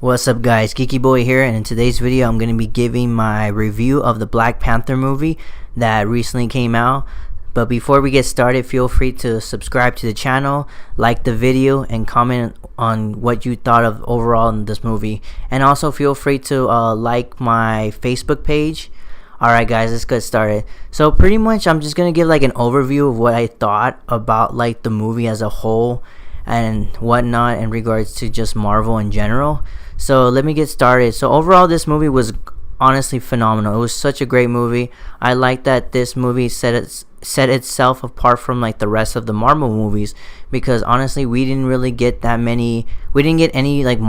What's up guys, Geeky Boy here, and in today's video I'm going to be giving my review of the Black Panther movie that recently came out. But before we get started, feel free to subscribe to the channel, like the video, and comment on what you thought of overall in this movie. And also feel free to like my Facebook page. Alright guys, let's get started. So pretty much I'm just going to give like an overview of what I thought about like the movie as a whole and whatnot in regards to just Marvel in general. So let me get started. So overall, this movie was honestly phenomenal. It was such a great movie. I like that this movie set itself apart from like the rest of the Marvel movies, because honestly we didn't really get that many. We didn't get any like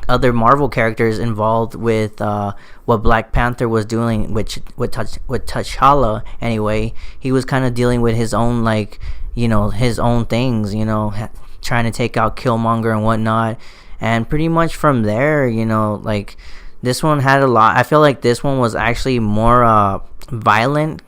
other Marvel characters involved with what Black Panther was doing with T'Challa. Anyway, he was kind of dealing with his own his own things, trying to take out Killmonger and whatnot. And pretty much from there, like this one had a lot. I feel like this one was actually more violent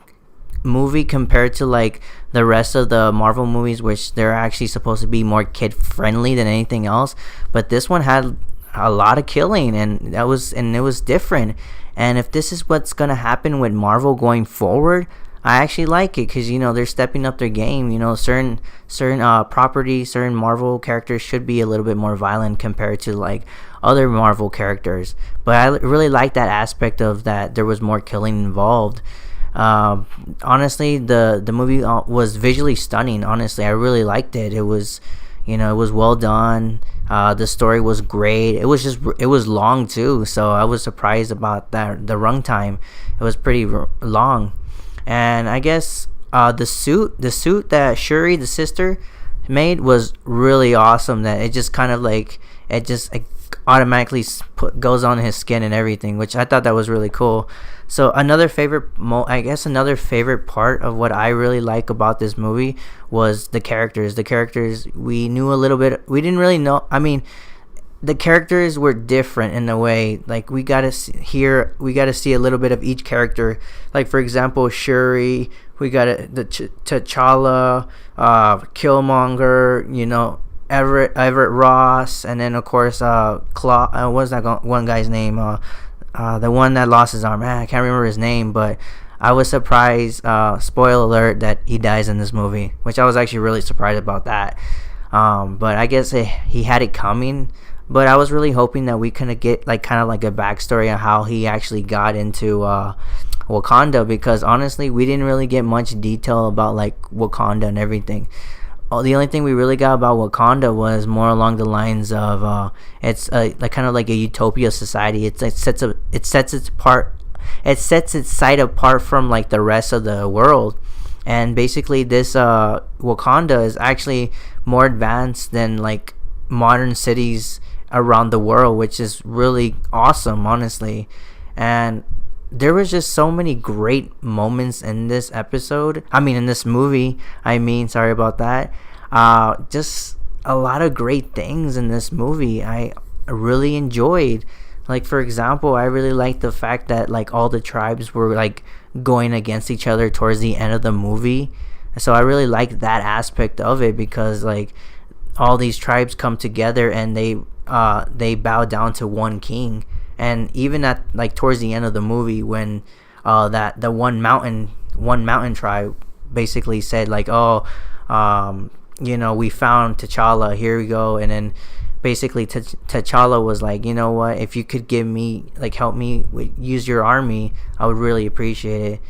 movie compared to like the rest of the Marvel movies, which they're actually supposed to be more kid friendly than anything else. But this one had a lot of killing, and it was different. And if this is what's gonna happen with Marvel going forward, I actually like it, because they're stepping up their game. Certain properties, certain Marvel characters should be a little bit more violent compared to like other Marvel characters. But I really like that aspect of that there was more killing involved. Honestly, the movie was visually stunning. Honestly, I really liked it. It was it was well done. The story was great. It was long too, so I was surprised about that. The runtime, it was pretty long. And I guess the suit that Shuri, the sister, made was really awesome. That it just kind of like it automatically goes on his skin and everything, which I thought that was really cool. So another favorite part of what I really like about this movie was the characters. The characters, we knew a little bit. We didn't really know. I mean, the characters were different in a way. Like we got to see a little bit of each character. Like for example, Shuri, we got T'Challa, Killmonger, Everett Ross, and then of course Claw. What's that one guy's name? The one that lost his arm. I can't remember his name, but I was surprised. Spoiler alert, that he dies in this movie, which I was actually really surprised about that. But I guess he had it coming. But I was really hoping that we could get kind of like a backstory on how he actually got into Wakanda, because honestly we didn't really get much detail about like Wakanda and everything. The only thing we really got about Wakanda was more along the lines of it's like kind of like a utopia society. It sets its sight apart from like the rest of the world. And basically this Wakanda is actually more advanced than like modern cities around the world, which is really awesome, honestly. And there was just so many great moments in this movie. Sorry about that. Just a lot of great things in this movie I really enjoyed. Like for example, I really liked the fact that like all the tribes were like going against each other towards the end of the movie. So I really liked that aspect of it, because like all these tribes come together and they bow down to one king. And even at like towards the end of the movie, when that the one mountain tribe basically said like, we found T'Challa, here we go. And then basically T'Challa was like, you know what, if you could help me use your army, I would really appreciate it.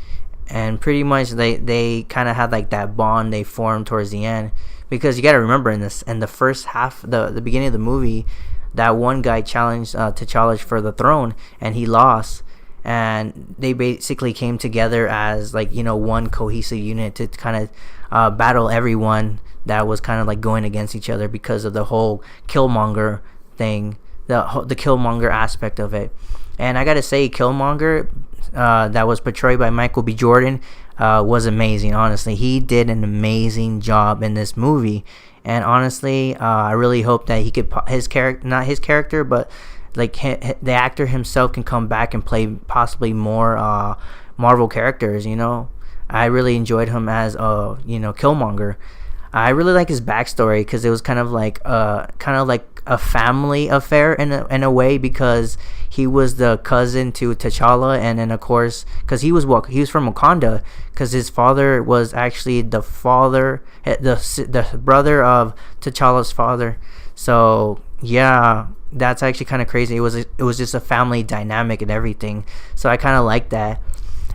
And pretty much they kind of had like that bond they formed towards the end. Because you got to remember, in the first half, the beginning of the movie, that one guy challenged T'Challa for the throne, and he lost. And they basically came together as like one cohesive unit to kind of battle everyone that was kind of like going against each other because of the whole Killmonger thing, the Killmonger aspect of it. And I gotta say, Killmonger, that was portrayed by Michael B. Jordan, was amazing. Honestly, he did an amazing job in this movie. And honestly, I really hope that he could not his character, but like the actor himself can come back and play possibly more Marvel characters. I really enjoyed him as Killmonger. I really like his backstory because it was kind of like a family affair in a way, because he was the cousin to T'Challa, and then of course because he was from Wakanda, because his father was actually the brother of T'Challa's father. So yeah, that's actually kind of crazy. It was just a family dynamic and everything. So I kind of like that,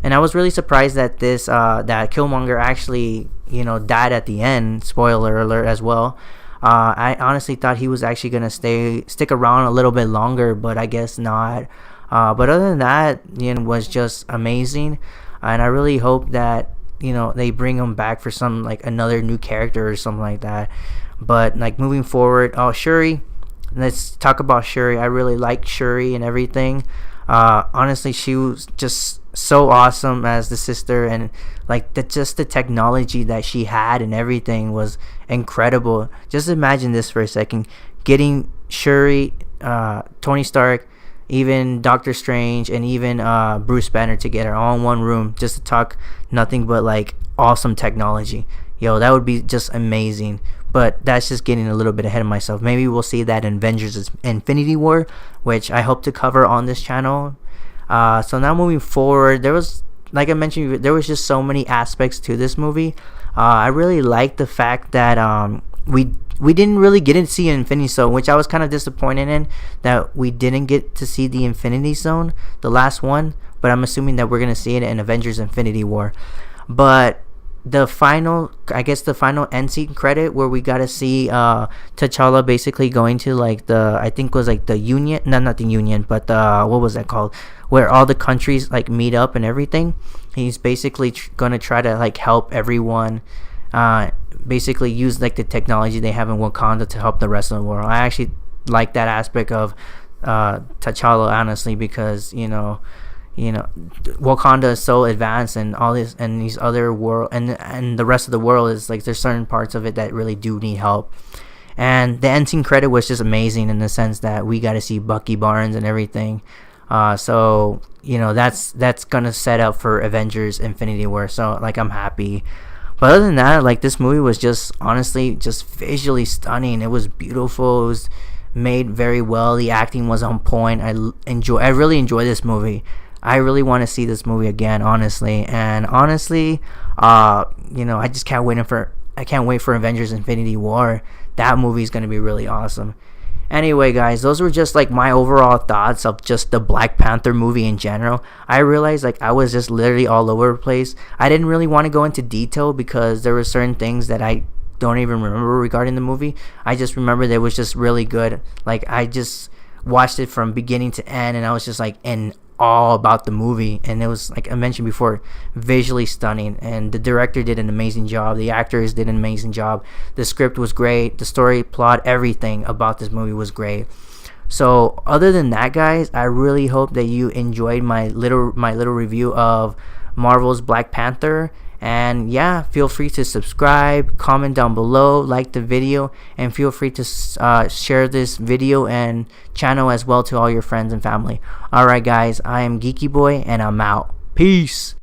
and I was really surprised that that Killmonger actually died at the end. Spoiler alert as well. I honestly thought he was actually gonna stick around a little bit longer, but I guess not. But other than that, was just amazing, and I really hope that they bring him back for some like another new character or something like that. But like moving forward, Shuri. Let's talk about Shuri. I really like Shuri and everything. Honestly, she was just so awesome as the sister, and like just the technology that she had and everything was incredible. Just imagine this for a second: getting Shuri, Tony Stark, even Doctor Strange, and even Bruce Banner together all in one room just to talk nothing but like awesome technology. Yo, that would be just amazing. But that's just getting a little bit ahead of myself. Maybe we'll see that in Avengers Infinity War, which I hope to cover on this channel. So now moving forward, there was, like I mentioned, there was just so many aspects to this movie. I really liked the fact that we didn't really get to see Infinity Zone, which I was kind of disappointed in, that we didn't get to see the Infinity Zone, the last one. But I'm assuming that we're gonna see it in Avengers Infinity War. But the final end scene credit, where we got to see T'Challa basically going to like I think was like the Union, no, not the Union, but what was that called, where all the countries like meet up and everything. He's basically gonna try to like help everyone, basically use like the technology they have in Wakanda to help the rest of the world. I actually like that aspect of T'Challa, honestly, because Wakanda is so advanced, and all this and these other world and the rest of the world is like, there's certain parts of it that really do need help. And the end scene credit was just amazing in the sense that we got to see Bucky Barnes and everything. So that's gonna set up for Avengers Infinity War. So like, I'm happy. But other than that, like, this movie was just honestly just visually stunning. It was beautiful. It was made very well. The acting was on point. I really enjoy this movie. I really want to see this movie again, honestly. And honestly, I just can't wait for Avengers Infinity War. That movie is going to be really awesome. Anyway, guys, those were just like my overall thoughts of just the Black Panther movie in general. I realized like I was just literally all over the place. I didn't really want to go into detail because there were certain things that I don't even remember regarding the movie. I just remember that it was just really good. Like, I just watched it from beginning to end, and I was just like in awe about the movie. And it was, like I mentioned before, visually stunning, and the director did an amazing job. The actors did an amazing job. The script was great. The story, plot, everything about this movie was great. So other than that, guys, I really hope that you enjoyed my little review of Marvel's Black Panther. And yeah, feel free to subscribe, comment down below, like the video, and feel free to share this video and channel as well to all your friends and family. Alright, guys, I am Geeky Boy, and I'm out. Peace.